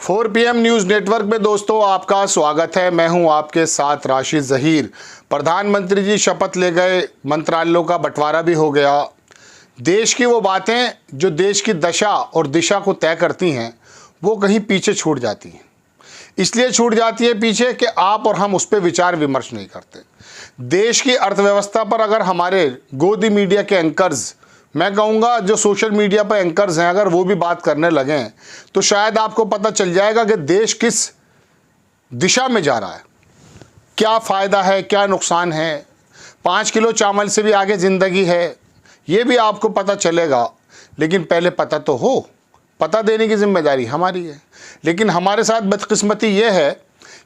4 PM news network में दोस्तों आपका स्वागत है। मैं हूं आपके साथ राशिद ज़हीर। प्रधानमंत्री जी शपथ ले गए, मंत्रालयों का बंटवारा भी हो गया। देश की वो बातें जो देश की दशा और दिशा को तय करती हैं वो कहीं पीछे छूट जाती हैं। इसलिए छूट जाती है पीछे कि आप और हम उस पर विचार विमर्श नहीं करते। देश की अर्थव्यवस्था पर अगर हमारे गोदी मीडिया के एंकर्स, मैं कहूँगा जो सोशल मीडिया पर एंकर्स हैं, अगर वो भी बात करने लगें तो शायद आपको पता चल जाएगा कि देश किस दिशा में जा रहा है, क्या फ़ायदा है, क्या नुकसान है। 5 किलो चावल से भी आगे ज़िंदगी है, ये भी आपको पता चलेगा। लेकिन पहले पता तो हो, पता देने की जिम्मेदारी हमारी है। लेकिन हमारे साथ बदकिस्मती ये है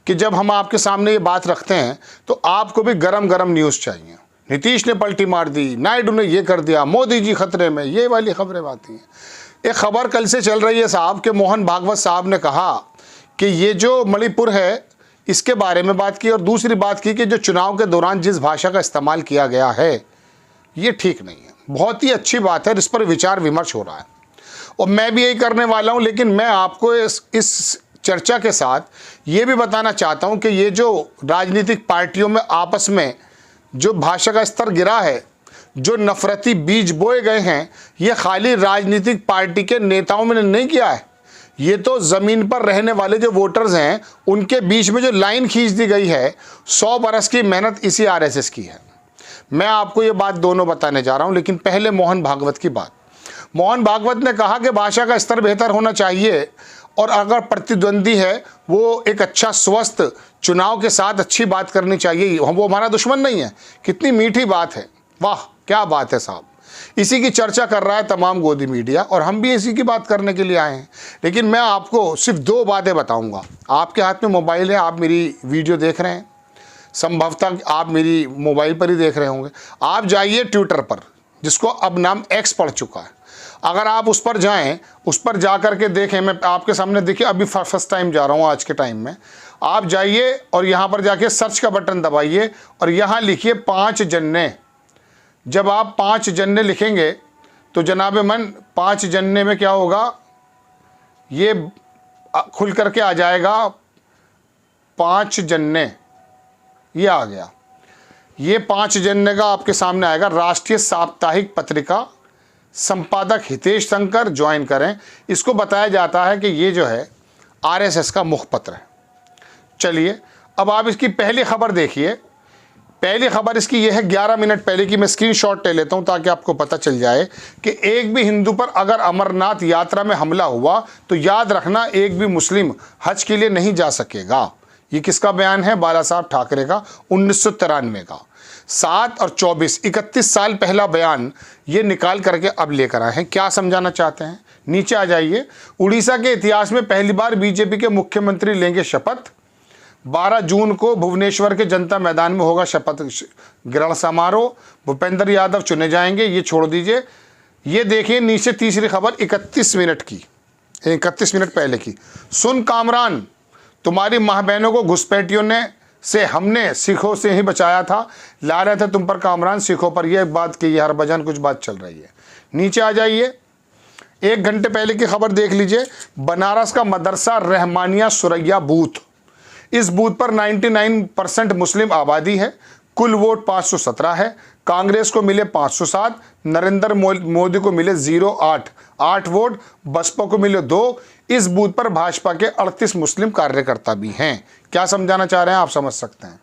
कि जब हम आपके सामने ये बात रखते हैं तो आपको भी गरम गरम न्यूज़ चाहिए। नीतीश ने पलटी मार दी, नायडू ने ये कर दिया, मोदी जी खतरे में, ये वाली खबरें आती हैं। एक खबर कल से चल रही है साहब कि मोहन भागवत साहब ने कहा कि ये जो मणिपुर है इसके बारे में बात की, और दूसरी बात की कि जो चुनाव के दौरान जिस भाषा का इस्तेमाल किया गया है ये ठीक नहीं है। बहुत ही अच्छी बात है, इस पर विचार विमर्श हो रहा है और मैं भी यही करने वाला हूँ। लेकिन मैं आपको इस चर्चा के साथ ये भी बताना चाहता हूँ कि ये जो राजनीतिक पार्टियों में आपस में जो भाषा का स्तर गिरा है, जो नफरती बीज बोए गए हैं, ये खाली राजनीतिक पार्टी के नेताओं में नहीं किया है। ये तो ज़मीन पर रहने वाले जो वोटर्स हैं उनके बीच में जो लाइन खींच दी गई है, 100 बरस की मेहनत इसी आरएसएस की है। मैं आपको ये बात दोनों बताने जा रहा हूँ। लेकिन पहले मोहन भागवत की बात। मोहन भागवत ने कहा कि भाषा का स्तर बेहतर होना चाहिए और अगर प्रतिद्वंदी है वो एक अच्छा स्वस्थ चुनाव के साथ अच्छी बात करनी चाहिए, वो हमारा दुश्मन नहीं है। कितनी मीठी बात है, वाह क्या बात है साहब। इसी की चर्चा कर रहा है तमाम गोदी मीडिया और हम भी इसी की बात करने के लिए आए हैं। लेकिन मैं आपको सिर्फ 2 बातें बताऊंगा। आपके हाथ में मोबाइल है, आप मेरी वीडियो देख रहे हैं, संभवतः आप मेरी मोबाइल पर ही देख रहे होंगे। आप जाइए ट्विटर पर, जिसको अब नाम एक्स पड़ चुका है। अगर आप उस पर जाएं, उस पर जा कर के देखें, मैं आपके सामने देखिए अभी फर्स्ट टाइम जा रहा हूं आज के टाइम में। आप जाइए और यहां पर जाके सर्च का बटन दबाइए और यहां लिखिए 5 जन्ने। जब आप 5 जन्ने लिखेंगे तो जनाबे मन 5 जन्ने में क्या होगा, ये खुल करके आ जाएगा 5 जन्ने, ये आ गया। ये 5 जन्ने का आपके सामने आएगा। राष्ट्रीय साप्ताहिक पत्रिका, संपादक हितेश शंकर, ज्वाइन करें। इसको बताया जाता है कि ये जो है आरएसएस का मुखपत्र है। चलिए अब आप इसकी पहली खबर देखिए। पहली खबर इसकी ये है 11 मिनट पहले की। मैं स्क्रीनशॉट ले लेता हूं ताकि आपको पता चल जाए कि एक भी हिंदू पर अगर अमरनाथ यात्रा में हमला हुआ तो याद रखना एक भी मुस्लिम हज के लिए नहीं जा सकेगा। ये किसका बयान है? बाला साहब ठाकरे का, 1993 का। 7 और 24, 31 साल पहला बयान ये निकाल करके अब लेकर आए हैं। क्या समझाना चाहते हैं? नीचे आ जाइए। उड़ीसा के इतिहास में पहली बार बीजेपी के मुख्यमंत्री लेंगे शपथ। 12 जून को भुवनेश्वर के जनता मैदान में होगा शपथ ग्रहण समारोह। भूपेंद्र यादव चुने जाएंगे। ये छोड़ दीजिए। ये देखिए नीचे तीसरी खबर 31 मिनट की, 31 मिनट पहले की। सुन कामरान, तुम्हारी माँ बहनों को घुसपैठियों ने से हमने सिखों से ही बचाया था। ला रहे थे तुम पर कामरान, सिखों पर। यह बात की हर बजान कुछ बात चल रही है। नीचे आ जाइए। 1 घंटे पहले की खबर देख लीजिए। बनारस का मदरसा रहमानिया सुरैया बूथ, इस बूथ पर 99% मुस्लिम आबादी है। कुल वोट 517 है। कांग्रेस को मिले 507, नरेंद्र मोदी को मिले 8 वोट, बसपा को मिले 2। इस बूथ पर भाजपा के 38 मुस्लिम कार्यकर्ता भी हैं। क्या समझाना चाह रहे हैं आप समझ सकते हैं।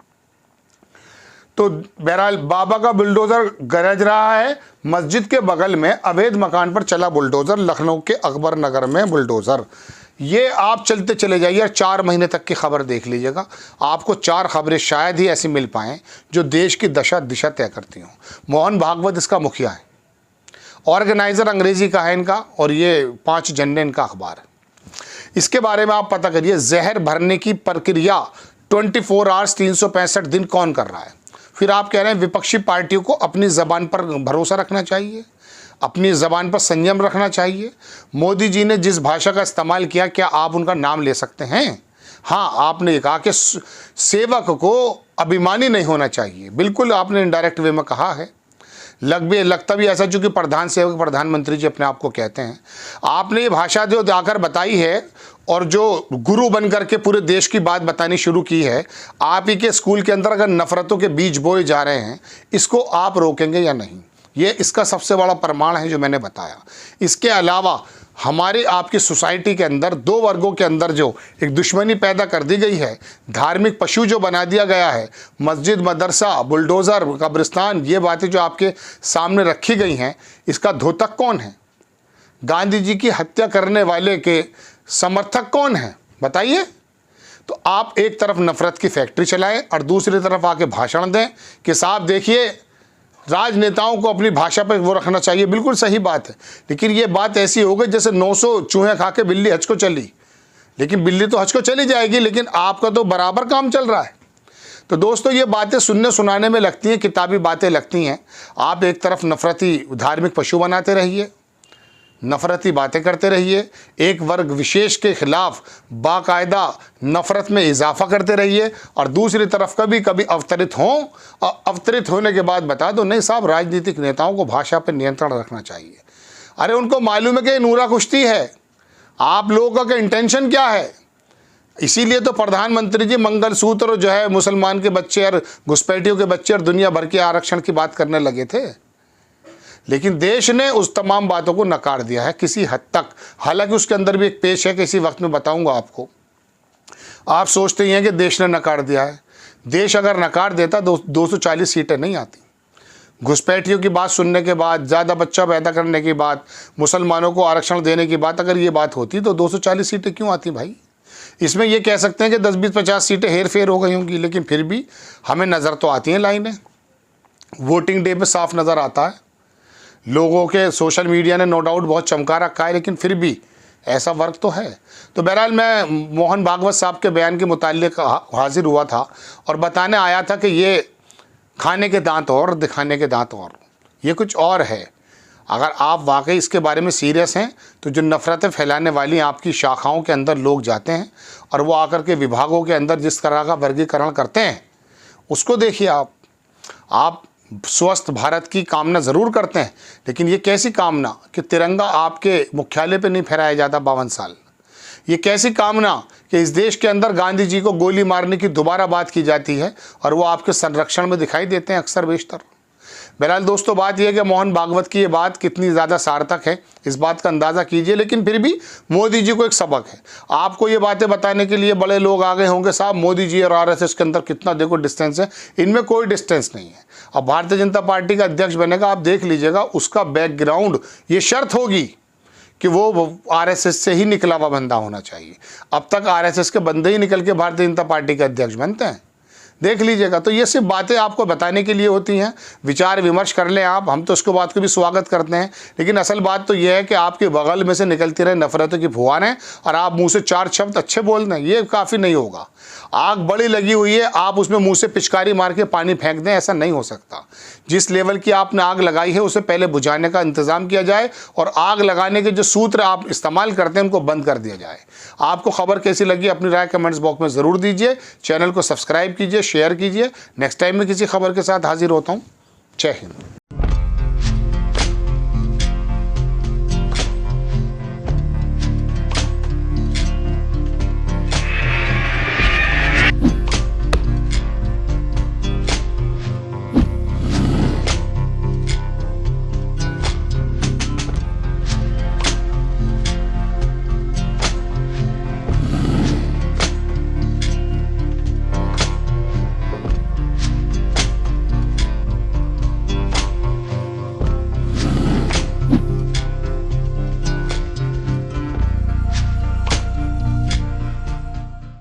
तो बहरहाल बाबा का बुलडोजर गरज रहा है। मस्जिद के बगल में अवैध मकान पर चला बुलडोजर, लखनऊ के अकबर नगर में बुलडोजर। ये आप चलते चले जाइए और 4 महीने तक की खबर देख लीजिएगा। आपको 4 खबरें शायद ही ऐसी मिल पाएँ जो देश की दशा दिशा तय करती हों। मोहन भागवत इसका मुखिया है, ऑर्गेनाइजर अंग्रेजी का है इनका, और ये 5 जन्ने इनका अखबार है। इसके बारे में आप पता करिए। जहर भरने की प्रक्रिया 24 आवर्स 365 दिन कौन कर रहा है? फिर आप कह रहे हैं विपक्षी पार्टियों को अपनी ज़बान पर भरोसा रखना चाहिए, अपनी ज़बान पर संयम रखना चाहिए। मोदी जी ने जिस भाषा का इस्तेमाल किया, क्या आप उनका नाम ले सकते हैं? हाँ, आपने कहा कि सेवक को अभिमानी नहीं होना चाहिए। बिल्कुल आपने इनडायरेक्ट वे में कहा है। लगता भी ऐसा चूँकि प्रधान सेवक प्रधानमंत्री जी अपने आप को कहते हैं। आपने ये भाषा जो आकर बताई है और जो गुरु बन करके पूरे देश की बात बतानी शुरू की है, आप ही के स्कूल के अंदर अगर नफ़रतों के बीज बोए जा रहे हैं, इसको आप रोकेंगे या नहीं? ये इसका सबसे बड़ा प्रमाण है जो मैंने बताया। इसके अलावा हमारे आपकी सोसाइटी के अंदर दो वर्गों के अंदर जो एक दुश्मनी पैदा कर दी गई है, धार्मिक पशु जो बना दिया गया है, मस्जिद, मदरसा, बुलडोज़र, कब्रिस्तान, ये बातें जो आपके सामने रखी गई हैं, इसका धोतक कौन है? गांधी जी की हत्या करने वाले के समर्थक कौन है? बताइए। तो आप एक तरफ नफ़रत की फैक्ट्री चलाएं और दूसरी तरफ आके भाषण दें कि साहब देखिए, राजनेताओं को अपनी भाषा पर वो रखना चाहिए। बिल्कुल सही बात है, लेकिन ये बात ऐसी हो गई जैसे 900 चूहे खा के बिल्ली हज को चली। लेकिन बिल्ली तो हज को चली जाएगी, लेकिन आपका तो बराबर काम चल रहा है। तो दोस्तों, ये बातें सुनने सुनाने में लगती हैं, किताबी बातें लगती हैं। आप एक तरफ नफ़रती धार्मिक पशु बनाते रहिए, नफ़रती बातें करते रहिए, एक वर्ग विशेष के खिलाफ बाकायदा नफ़रत में इजाफा करते रहिए, और दूसरी तरफ कभी कभी अवतरित हों और अवतरित होने के बाद बता दो नहीं साहब, राजनीतिक नेताओं को भाषा पर नियंत्रण रखना चाहिए। अरे उनको मालूम है कि नूरा कुश्ती है, आप लोगों का इंटेंशन क्या है। इसीलिए तो प्रधानमंत्री जी मंगलसूत्र जो है मुसलमान के बच्चे और घुसपैठियों के बच्चे और दुनिया भर के आरक्षण की बात करने लगे थे, लेकिन देश ने उस तमाम बातों को नकार दिया है किसी हद तक। हालांकि उसके अंदर भी एक पेश है, किसी वक्त में बताऊंगा आपको। आप सोचते ही हैं कि देश ने नकार दिया है। देश अगर नकार देता 240 सीटें नहीं आती। घुसपैठियों की बात सुनने के बाद, ज़्यादा बच्चा पैदा करने की बात, मुसलमानों को आरक्षण देने की बात अगर ये बात होती तो 240 सीटें क्यों आती भाई? इसमें ये कह सकते हैं कि 10, 20, 50 सीटें हेर फेर हो गई होंगी, लेकिन फिर भी हमें नज़र तो आती हैं लाइनें। वोटिंग डे पे साफ नज़र आता है। लोगों के सोशल मीडिया ने नो डाउट बहुत चमका रखा है, लेकिन फिर भी ऐसा वर्क तो है। तो बहरहाल मैं मोहन भागवत साहब के बयान के मुताल्लिक हाजिर हुआ था और बताने आया था कि ये खाने के दांत और दिखाने के दांत और, ये कुछ और है। अगर आप वाकई इसके बारे में सीरियस हैं तो जो नफ़रतें फैलाने वाली आपकी शाखाओं के अंदर लोग जाते हैं और वो आकर के विभागों के अंदर जिस तरह का वर्गीकरण करते हैं उसको देखिए। आप स्वस्थ भारत की कामना ज़रूर करते हैं, लेकिन ये कैसी कामना कि तिरंगा आपके मुख्यालय पे नहीं फहराया जाता 52 साल। ये कैसी कामना कि इस देश के अंदर गांधी जी को गोली मारने की दोबारा बात की जाती है और वो आपके संरक्षण में दिखाई देते हैं अक्सर बेशतर। बहरहाल दोस्तों, बात यह है कि मोहन भागवत की ये बात कितनी ज़्यादा सार्थक है इस बात का अंदाज़ा कीजिए। लेकिन फिर भी मोदी जी को एक सबक है। आपको ये बातें बताने के लिए बड़े लोग आ गए होंगे, साहब मोदी जी और आरएसएस के अंदर कितना देखो डिस्टेंस है। इनमें कोई डिस्टेंस नहीं है। अब भारतीय जनता पार्टी का अध्यक्ष बनेगा, आप देख लीजिएगा, उसका बैकग्राउंड ये शर्त होगी कि वो आरएसएस से ही निकला हुआ बंदा होना चाहिए। अब तक आरएसएस के बंदे ही निकल के भारतीय जनता पार्टी के अध्यक्ष बनते हैं, देख लीजिएगा। तो ये सिर्फ बातें आपको बताने के लिए होती हैं, विचार विमर्श कर लें आप, हम तो उसको बात को भी स्वागत करते हैं। लेकिन असल बात तो यह है कि आपके बगल में से निकलती रहे नफरतों की फुहारें और आप मुंह से 4 शब्द अच्छे बोल दें, ये काफ़ी नहीं होगा। आग बड़ी लगी हुई है, आप उसमें मुंह से पिचकारी मार के पानी फेंक दें, ऐसा नहीं हो सकता। जिस लेवल की आपने आग लगाई है उसे पहले बुझाने का इंतज़ाम किया जाए और आग लगाने के जो सूत्र आप इस्तेमाल करते हैं उनको बंद कर दिया जाए। आपको खबर कैसी लगी अपनी राय कमेंट्स बॉक्स में ज़रूर दीजिए। चैनल को सब्सक्राइब कीजिए, शेयर कीजिए। नेक्स्ट टाइम में किसी खबर के साथ हाजिर होता हूँ। जय हिंद।